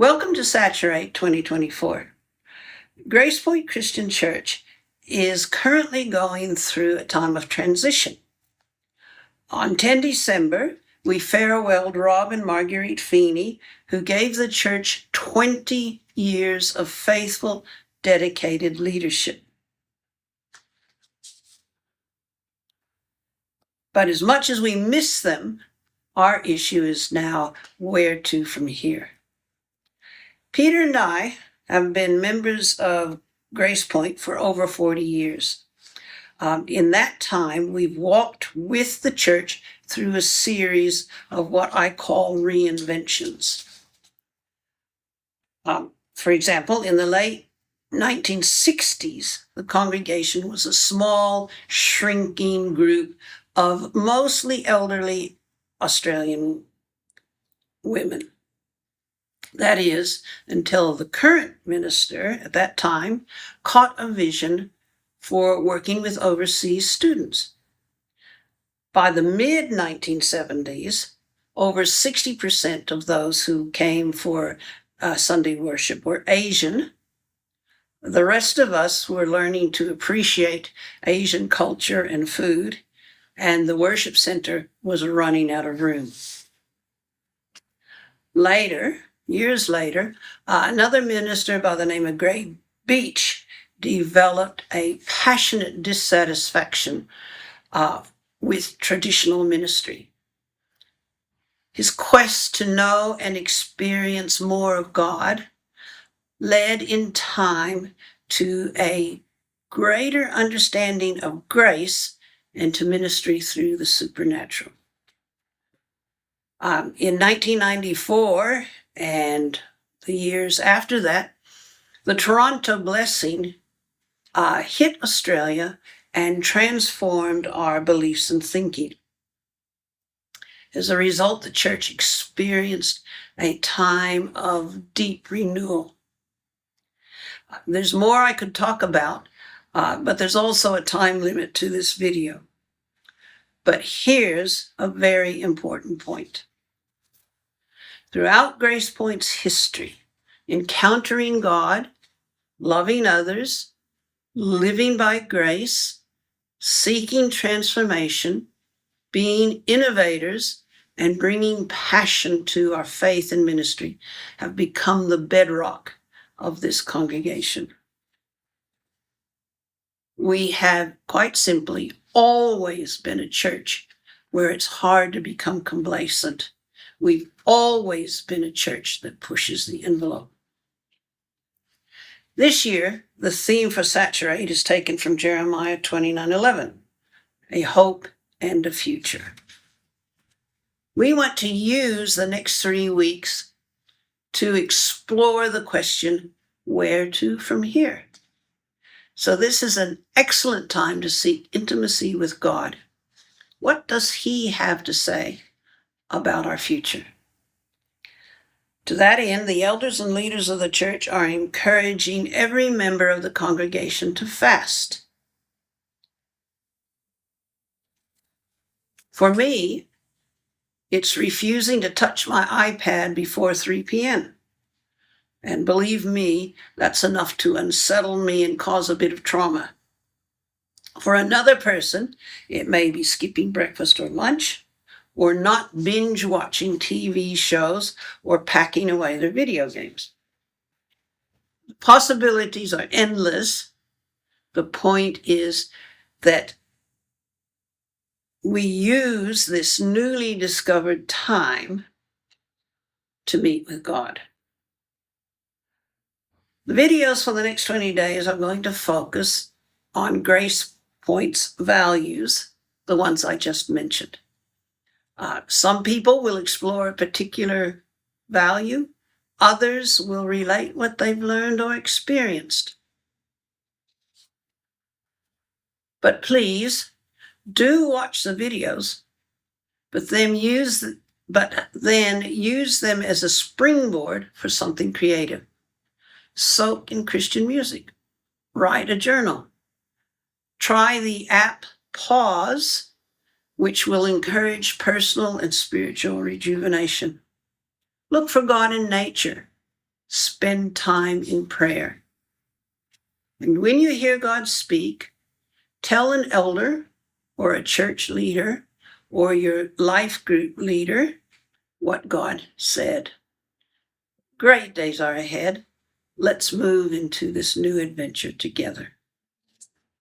Welcome to Saturate 2024. Grace Point Christian Church is currently going through a time of transition. On 10 December, we farewelled Rob and Marguerite Feeney, who gave the church 20 years of faithful, dedicated leadership. But as much as we miss them, our issue is now where to from here. Peter and I have been members of Grace Point for over 40 years. In that time, we've walked with the church through a series of what I call reinventions. For example, in the late 1960s, the congregation was a small, shrinking group of mostly elderly Australian women. That is, until the current minister at that time caught a vision for working with overseas students. By the mid-1970s, over 60% of those who came for Sunday worship were Asian. The rest of us were learning to appreciate Asian culture and food, and the worship center was running out of room. Years later, another minister by the name of Greg Beach developed a passionate dissatisfaction with traditional ministry. His quest to know and experience more of God led in time to a greater understanding of grace and to ministry through the supernatural. In 1994 and the years after that, the Toronto blessing hit Australia and transformed our beliefs and thinking. As a result, the church experienced a time of deep renewal. There's more I could talk about, but there's also a time limit to this video. But here's a very important point. Throughout Grace Point's history, encountering God, loving others, living by grace, seeking transformation, being innovators, and bringing passion to our faith and ministry have become the bedrock of this congregation. We have, quite simply, always been a church where it's hard to become complacent. We've always been a church that pushes the envelope. This year, the theme for Saturate is taken from Jeremiah 29:11, a hope and a future. We want to use the next 3 weeks to explore the question, where to from here? So this is an excellent time to seek intimacy with God. What does He have to say about our future? To that end, the elders and leaders of the church are encouraging every member of the congregation to fast. For me, it's refusing to touch my iPad before 3 p.m. And believe me, that's enough to unsettle me and cause a bit of trauma. For another person, it may be skipping breakfast or lunch, or not binge watching TV shows or packing away their video games. The possibilities are endless. The point is that we use this newly discovered time to meet with God. The videos for the next 20 days are going to focus on Grace Point's values, the ones I just mentioned. Some people will explore a particular value. Others will relate what they've learned or experienced. But please do watch the videos, but then use them as a springboard for something creative. Soak in Christian music. Write a journal. Try the app Pause, which will encourage personal and spiritual rejuvenation. Look for God in nature. spend time in prayer. And when you hear God speak, tell an elder or a church leader or your life group leader what God said. Great days are ahead. Let's move into this new adventure together.